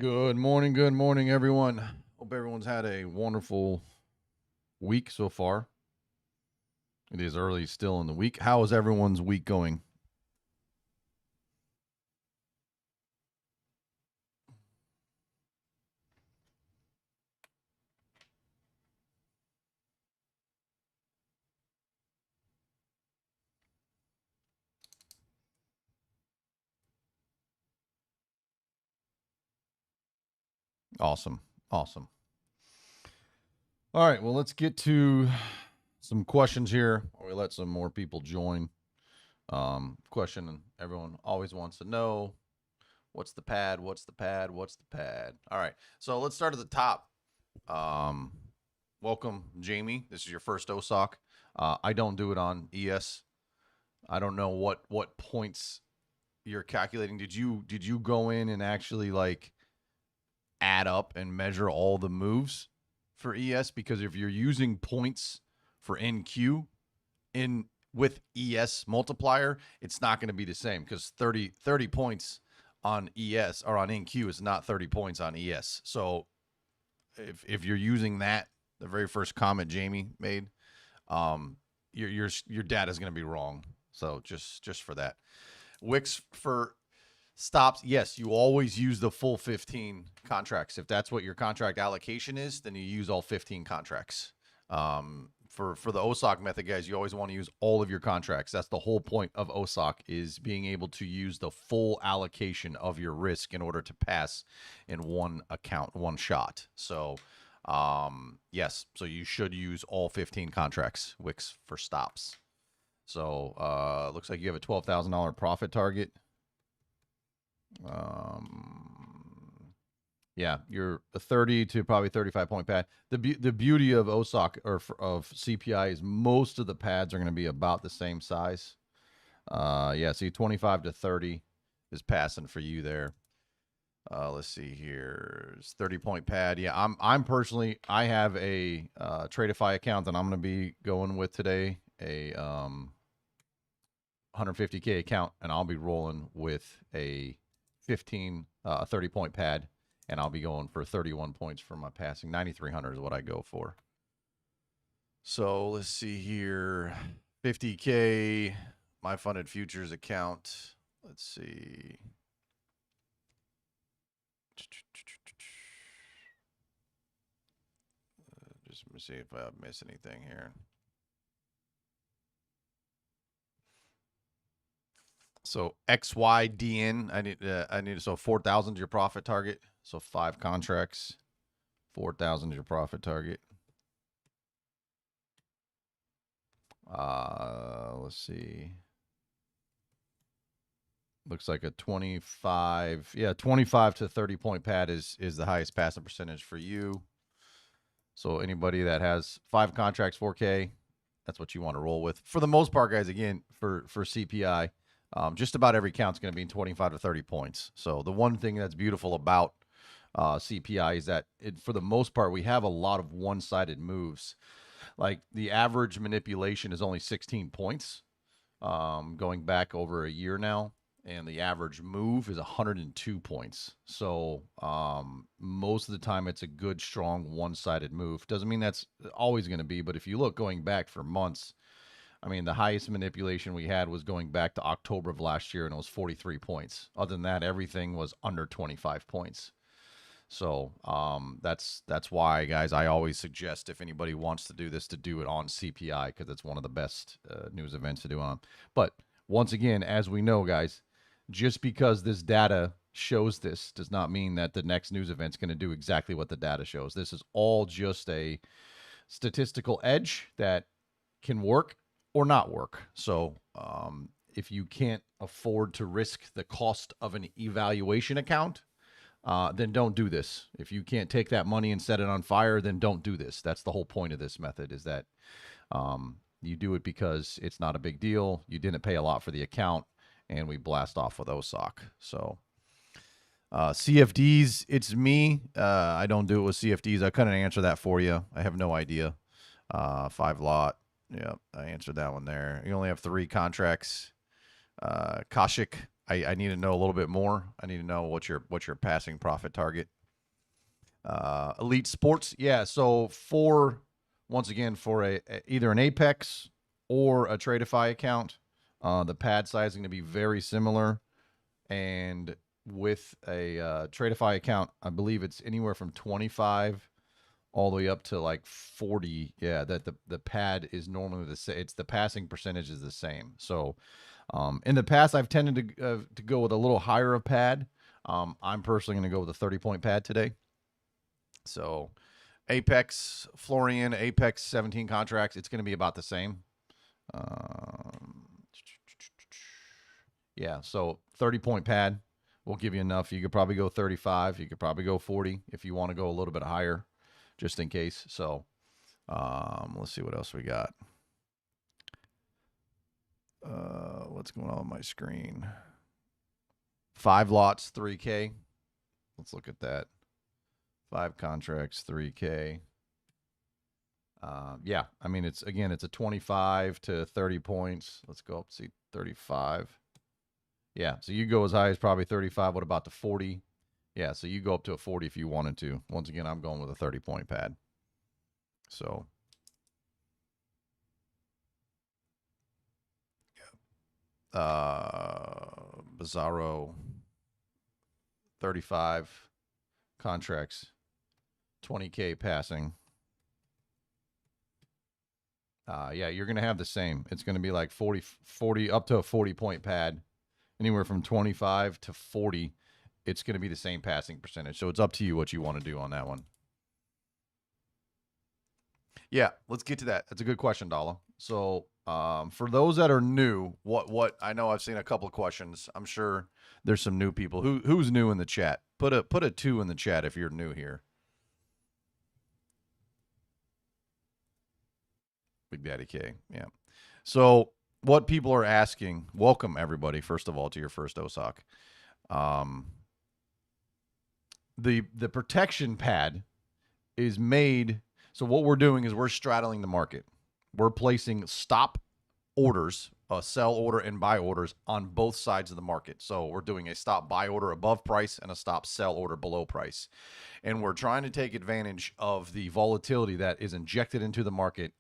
Good morning, everyone. Hope everyone's had a wonderful week so far. It is early still in the week. How is everyone's week going? Awesome. Awesome. All right, well, let's get to some questions here, or we let some more people join. Question everyone always wants to know: what's the pad? What's the pad? What's the pad? All right, so let's start at the top. Um, Welcome, Jamie. This is your first OSOK. I don't do it on ES. I don't know what points you're calculating. Did you go in and actually like add up and measure all the moves for ES? Because if you're using points for NQ in with ES multiplier, it's not going to be the same because 30 points on ES or on NQ is not 30 points on ES. So if you're using that, the very first comment Jamie made, your data is going to be wrong. So just for that. Wix for stops, yes, you always use the full 15 contracts. If that's what your contract allocation is, then you use all 15 contracts. For the OSOK method, guys, you always want to use all of your contracts. That's the whole point of OSOK, is being able to use the full allocation of your risk in order to pass in one account, one shot. So yes, so you should use all 15 contracts, Wix for stops. So looks like you have a $12,000 profit target. Yeah, you're a 30 to probably 35 point pad. The beauty of OSOK or of CPI is most of the pads are going to be about the same size. Yeah, see, 25 to 30 is passing for you there. Let's see here. It's 30-point pad. Yeah, I'm personally, I have a Tradeify account that I'm going to be going with today, a 150K account, and I'll be rolling with a 30-point pad, and I'll be going for 31 points for my passing. 9,300 is what I go for. So let's see here. 50K, my funded futures account. Let's see. Just let me see if I miss anything here. So XYDN, I need so 4,000 is your profit target. So 5 contracts, 4,000 is your profit target. Let's see. Looks like a 25, yeah, 25 to 30-point pad is the highest passing percentage for you. So anybody that has 5 contracts, 4K, that's what you want to roll with. For the most part, guys, again, for CPI, just about every count's going to be in 25 to 30 points. So the one thing that's beautiful about CPI is that for the most part, we have a lot of one-sided moves. Like the average manipulation is only 16 points, going back over a year now, and the average move is 102 points. So most of the time, it's a good, strong, one-sided move. Doesn't mean that's always going to be, but if you look going back for months, I mean, the highest manipulation we had was going back to October of last year, and it was 43 points. Other than that, everything was under 25 points. So that's why, guys, I always suggest if anybody wants to do this, to do it on CPI, because it's one of the best news events to do on. But once again, as we know, guys, just because this data shows this does not mean that the next news event's going to do exactly what the data shows. This is all just a statistical edge that can work or not work. So if you can't afford to risk the cost of an evaluation account, then don't do this. If you can't take that money and set it on fire, then don't do this. That's the whole point of this method, is that you do it because it's not a big deal. You didn't pay a lot for the account, and we blast off with OSOK. So CFDs, it's me. I don't do it with CFDs. I couldn't answer that for you. I have no idea. 5 lot. Yeah, I answered that one there. You only have 3 contracts. Kashik, I need to know a little bit more. I need to know what's your passing profit target. Elite Sports, yeah. So once again, for either an Apex or a Tradeify account, the pad size is going to be very similar. And with a Tradeify account, I believe it's anywhere from 25 all the way up to like 40. Yeah, that the pad is normally the same. It's the passing percentage is the same. So in the past, I've tended to go with a little higher of pad. I'm personally going to go with a 30-point pad today. So Apex, Florian, Apex 17 contracts, it's going to be about the same. Yeah, so 30-point pad will give you enough. You could probably go 35. You could probably go 40 if you want to go a little bit higher, just in case. So let's see what else we got. What's going on my screen? 5 lots, 3K. Let's look at that. 5 contracts, 3K. Yeah, I mean, it's a 25 to 30 points. Let's go up to see 35. Yeah, so you go as high as probably 35. What about the 40? Yeah, so you go up to a 40 if you wanted to. Once again, I'm going with a 30-point pad. So, Bizarro, 35 contracts, 20K passing. Yeah, you're going to have the same. It's going to be like 40 up to a 40-point pad. Anywhere from 25 to 40, it's going to be the same passing percentage. So it's up to you what you want to do on that one. Yeah, let's get to that. That's a good question, Dala. So for those that are new, what I know I've seen a couple of questions. I'm sure there's some new people. Who's new in the chat? Put a 2 in the chat if you're new here. Big Daddy K. Yeah. So what people are asking, welcome everybody, first of all, to your first OSOK. The protection pad is made. So what we're doing is we're straddling the market. We're placing stop orders, sell order and buy orders on both sides of the market. So we're doing a stop buy order above price and a stop sell order below price. And we're trying to take advantage of the volatility that is injected into the market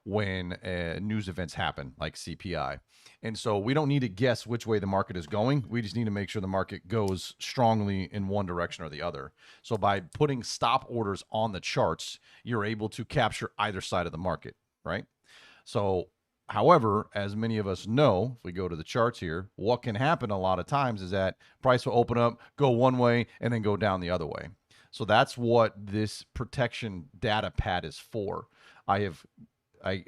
when news events happen, like CPI. And so we don't need to guess which way the market is going. We just need to make sure the market goes strongly in one direction or the other. So by putting stop orders on the charts, you're able to capture either side of the market, right? So, however, as many of us know, if we go to the charts here, what can happen a lot of times is that price will open up, go one way, and then go down the other way. So that's what this protection data pad is for. I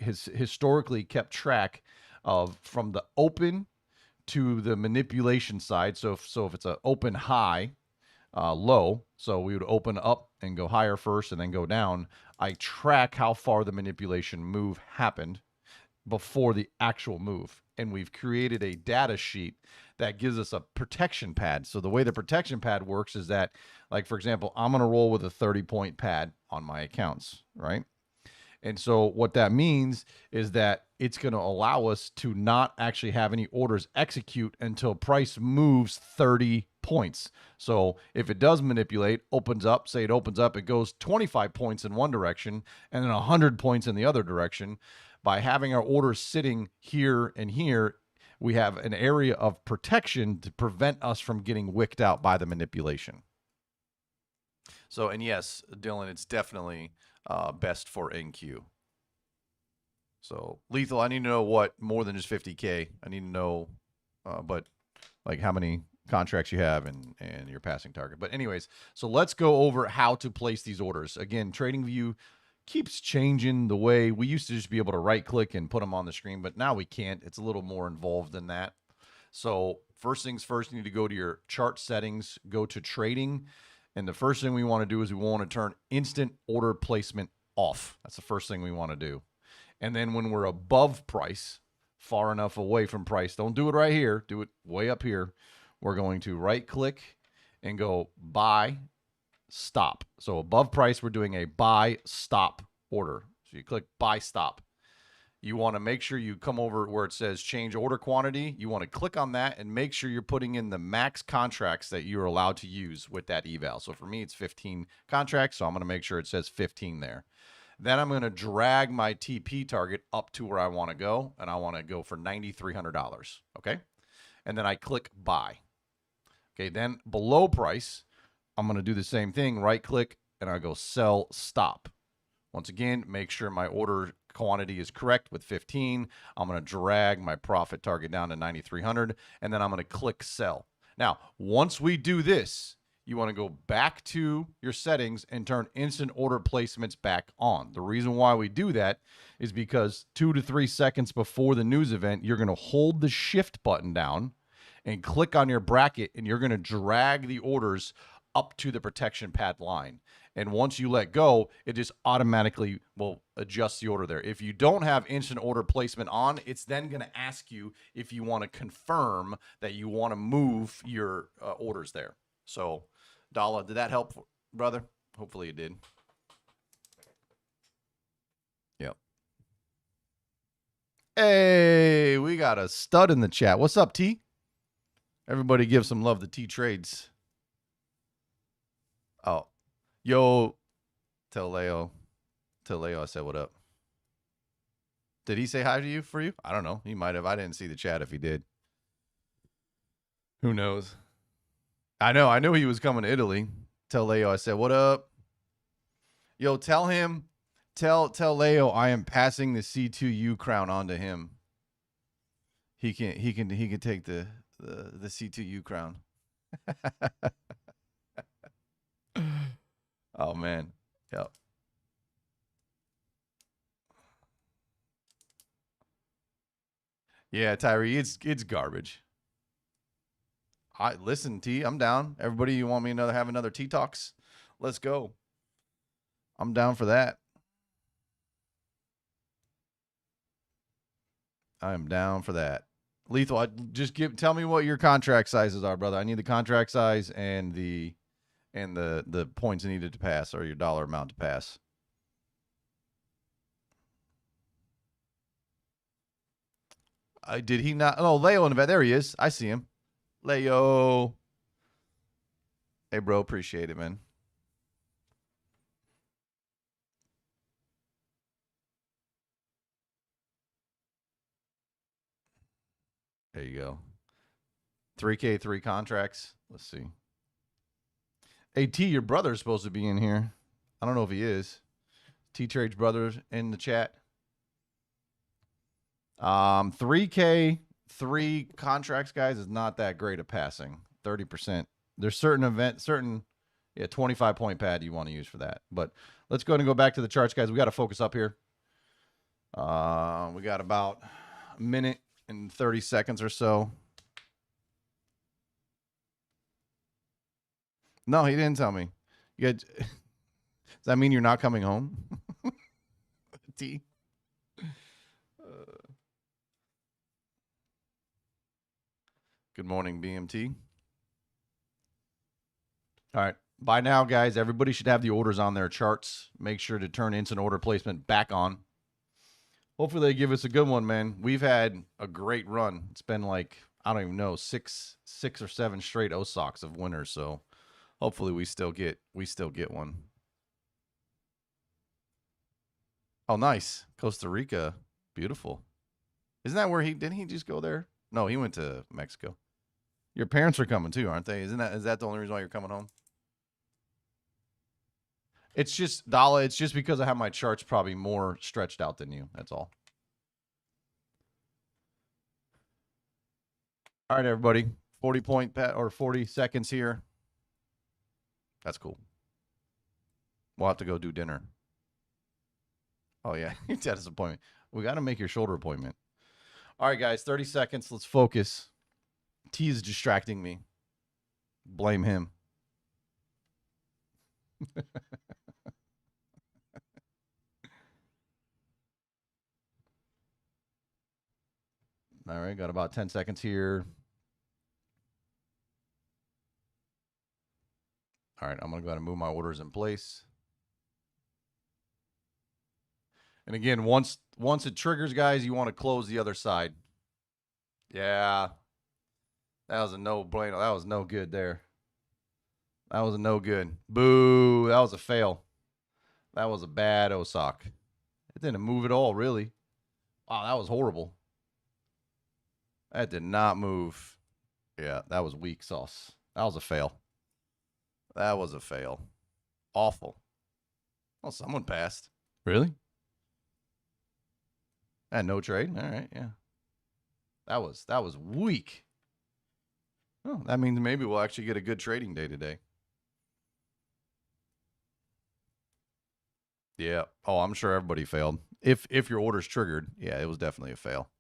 has historically kept track of from the open to the manipulation side. So if it's an open high, low, so we would open up and go higher first and then go down. I track how far the manipulation move happened before the actual move. And we've created a data sheet that gives us a protection pad. So the way the protection pad works is that, like, for example, I'm going to roll with a 30-point pad on my accounts, right? And so what that means is that it's going to allow us to not actually have any orders execute until price moves 30 points. So if it does manipulate, opens up, say it opens up, it goes 25 points in one direction and then 100 points in the other direction. By having our orders sitting here and here, we have an area of protection to prevent us from getting wicked out by the manipulation. So, and yes, Dylan, it's definitely best for NQ. So Lethal, I need to know what more than just 50K. I need to know, but like how many contracts you have and your passing target. But anyways, so let's go over how to place these orders. Again, TradingView keeps changing the way we used to just be able to right click and put them on the screen, but now we can't. It's a little more involved than that. So first things first, you need to go to your chart settings, go to trading. And the first thing we want to do is we want to turn instant order placement off. That's the first thing we want to do. And then when we're above price, far enough away from price, don't do it right here, do it way up here. We're going to right click and go buy, stop. So above price, we're doing a buy, stop order. So you click buy, stop. You want to make sure you come over where it says change order quantity. You want to click on that and make sure you're putting in the max contracts that you're allowed to use with that eval. So for me, it's 15 contracts. So I'm going to make sure it says 15 there. Then I'm going to drag my TP target up to where I want to go. And I want to go for $9,300. Okay. And then I click buy. Okay. Then below price, I'm going to do the same thing. Right click and I go sell stop. Once again, make sure my order quantity is correct with 15. I'm going to drag my profit target down to 9,300, and then I'm going to click sell. Now, once we do this, you want to go back to your settings and turn instant order placements back on. The reason why we do that is because 2 to 3 seconds before the news event, you're going to hold the shift button down and click on your bracket, and you're going to drag the orders up to the protection pad line. And once you let go, it just automatically will adjust the order there. If you don't have instant order placement on, it's then going to ask you if you want to confirm that you want to move your orders there. So, Dala, did that help, brother? Hopefully it did. Yep. Hey, we got a stud in the chat. What's up, T? Everybody give some love to T Trades. Oh, yo, tell Leo I said what up. Did he say hi to you for you? I don't know. He might have. I didn't see the chat if he did. Who knows? I knew he was coming to Italy. Tell Leo I said what up. Yo, tell him, tell Leo I am passing the C2U crown on to him. He can take the C2U crown. Oh man. Yep. Yeah, Tyree, it's garbage. Listen, T, I'm down. Everybody, you want me to have another T Talks? Let's go. I'm down for that. I am down for that. Lethal, tell me what your contract sizes are, brother. I need the contract size and the points needed to pass, or your dollar amount to pass. Did he not? Oh, Leo in the back. There he is. I see him. Leo. Hey, bro. Appreciate it, man. There you go. 3K, 3 contracts. Let's see. Hey, T, your brother's supposed to be in here. I don't know if he is. T Trade's brother's in the chat. 3K, 3 contracts, guys, is not that great at passing. 30%. There's certain 25-point pad you want to use for that. But let's go ahead and go back to the charts, guys. We got to focus up here. We got about a minute and 30 seconds or so. No, he didn't tell me. Does that mean you're not coming home? T. Good morning, BMT. All right. By now, guys, everybody should have the orders on their charts. Make sure to turn instant order placement back on. Hopefully they give us a good one, man. We've had a great run. It's been like, I don't even know, six or 7 straight OSOKs of winners. So hopefully we still get one. Oh, nice. Costa Rica. Beautiful. Isn't that where didn't he just go there? No, he went to Mexico. Your parents are coming too, aren't they? Is that the only reason why you're coming home? It's just, Dala, it's just because I have my charts probably more stretched out than you. That's all. All right, everybody. 40-point or 40 seconds here. That's cool. We'll have to go do dinner. Oh, yeah. It's at his appointment. We got to make your shoulder appointment. All right, guys. 30 seconds. Let's focus. T is distracting me. Blame him. All right, got about 10 seconds here. All right, I'm going to go ahead and move my orders in place. And again, once it triggers, guys, you want to close the other side. Yeah. That was a no-brainer. That was no good there. That was a no good. Boo. That was a fail. That was a bad OSOK. It didn't move at all, really. Wow, that was horrible. That did not move. Yeah, that was weak sauce. That was a fail. That was a fail. Awful. Well, someone passed. Really? And no trade? All right, yeah. That was weak. Oh, that means maybe we'll actually get a good trading day today. Yeah. Oh, I'm sure everybody failed. If your order's triggered, yeah, it was definitely a fail.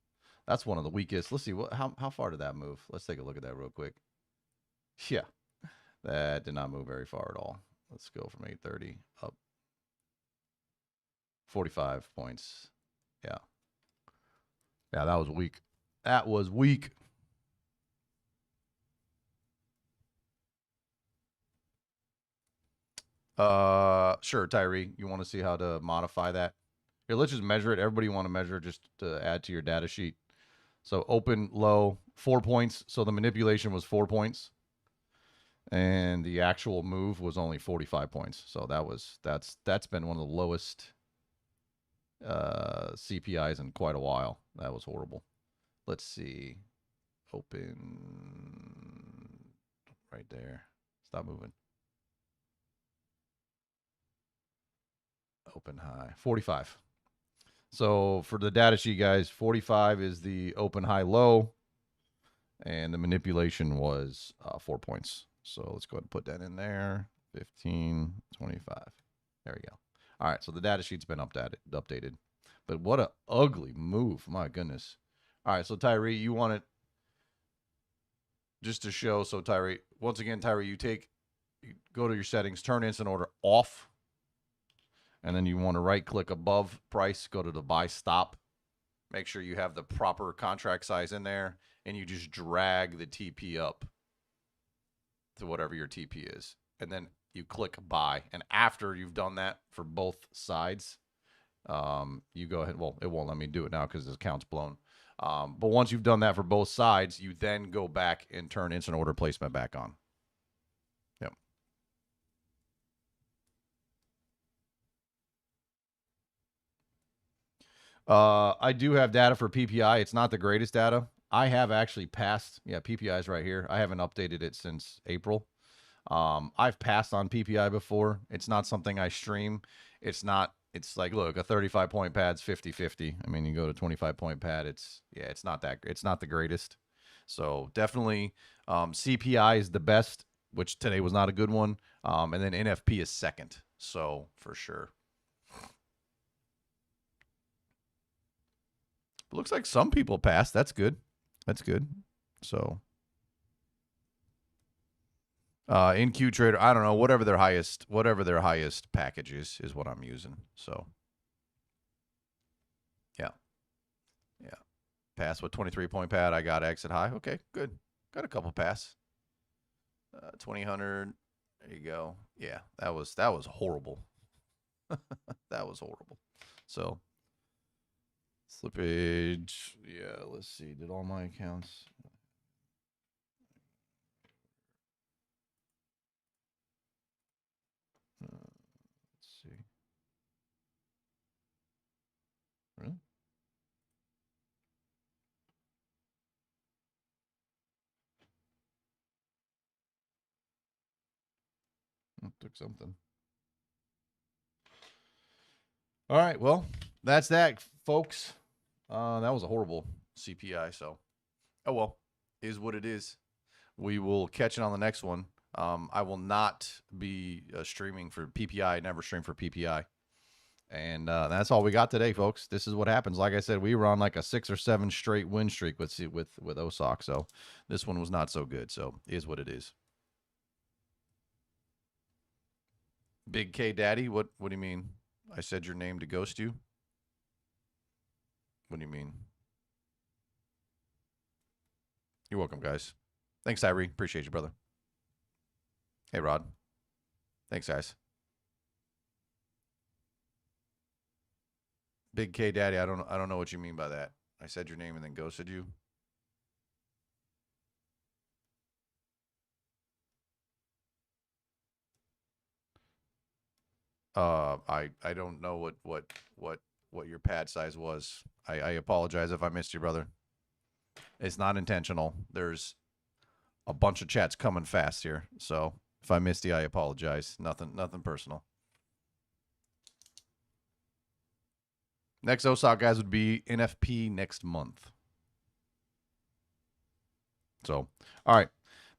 That's one of the weakest. Let's see how far did that move? Let's take a look at that real quick. Yeah. That did not move very far at all. Let's go from 830 up 45 points. Yeah. Yeah, that was weak. That was weak. Sure, Tyree. You want to see how to modify that? Here, let's just measure it. Everybody want to measure just to add to your data sheet. So open, low, 4 points. So the manipulation was 4 points. And the actual move was only 45 points. So that's been one of the lowest CPIs in quite a while. That was horrible. Let's see. Open right there. Stop moving. Open high. 45. So for the data sheet, guys, 45 is the open high low. And the manipulation was 4 points. So let's go ahead and put that in there. 15, 25. There we go. All right, so the data sheet's been updated. But what an ugly move. My goodness. All right, so Tyree, you want it just to show. So Tyree, once again, Tyree, you go to your settings, turn instant order off. And then you want to right-click above price, go to the buy stop. Make sure you have the proper contract size in there, and you just drag the TP up to whatever your TP is. And then you click buy. And after you've done that for both sides, you go ahead. Well, it won't let me do it now because the account's blown. But once you've done that for both sides, you then go back and turn instant order placement back on. Yep. I do have data for PPI. It's not the greatest data. I have actually passed. Yeah, PPI is right here. I haven't updated it since April. I've passed on PPI before. It's not something I stream. It's like, look, a 35 point pad's 50-50. I mean, you go to 25 point pad, it's not the greatest. So definitely CPI is the best, which today was not a good one. And then NFP is second. So for sure. Looks like some people passed. That's good. That's good. So in-queue trader, I don't know, whatever their highest package is what I'm using. So yeah. Pass with 23 point pad. I got exit high. Okay, good. Got a couple pass. 2000. There you go. Yeah, that was horrible. That was horrible. So slippage. Yeah, let's see. Did all my accounts? Let's see. Really? It took something. All right. Well, that's that, folks. That was a horrible CPI. So, oh well, is what it is. We will catch it on the next one. I will not be streaming for PPI. I never stream for PPI. And that's all we got today, folks. This is what happens. Like I said, we were on like a 6 or 7 straight win streak with OSOK. So this one was not so good. So is what it is. Big K Daddy, what do you mean? I said your name to ghost you? What do you mean? You're welcome, guys. Thanks, Tyree. Appreciate you, brother. Hey, Rod. Thanks, guys. Big K Daddy, I don't know what you mean by that. I said your name and then ghosted you. I don't know what your pad size was. I apologize if I missed you, brother. It's not intentional. There's a bunch of chats coming fast here, so if I missed you, I apologize. Nothing personal. Next OSOK guys would be NFP next month. So, all right.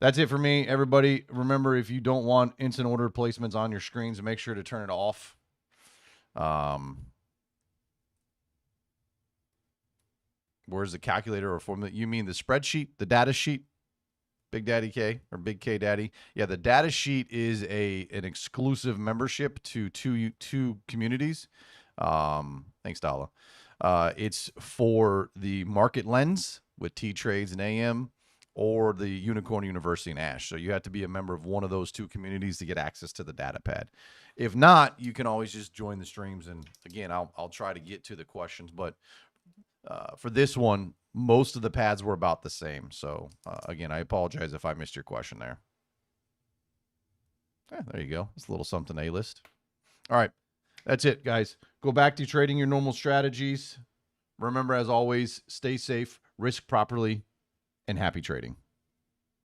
That's it for me. Everybody, remember, if you don't want instant order placements on your screens, make sure to turn it off. Where's the calculator or formula? You mean the spreadsheet, the data sheet? Big Daddy K or Big K Daddy. Yeah, the data sheet is an exclusive membership to two communities. Thanks, Dala. It's for the Market Lens with T Trades and AM, or the Unicorn University and Ash. So you have to be a member of one of those two communities to get access to the data pad. If not, you can always just join the streams. And again, I'll try to get to the questions. But for this one, most of the pads were about the same. So again, I apologize if I missed your question there. Yeah, there you go. It's a little something A-list. All right. That's it, guys. Go back to trading your normal strategies. Remember, as always, stay safe, risk properly, and happy trading.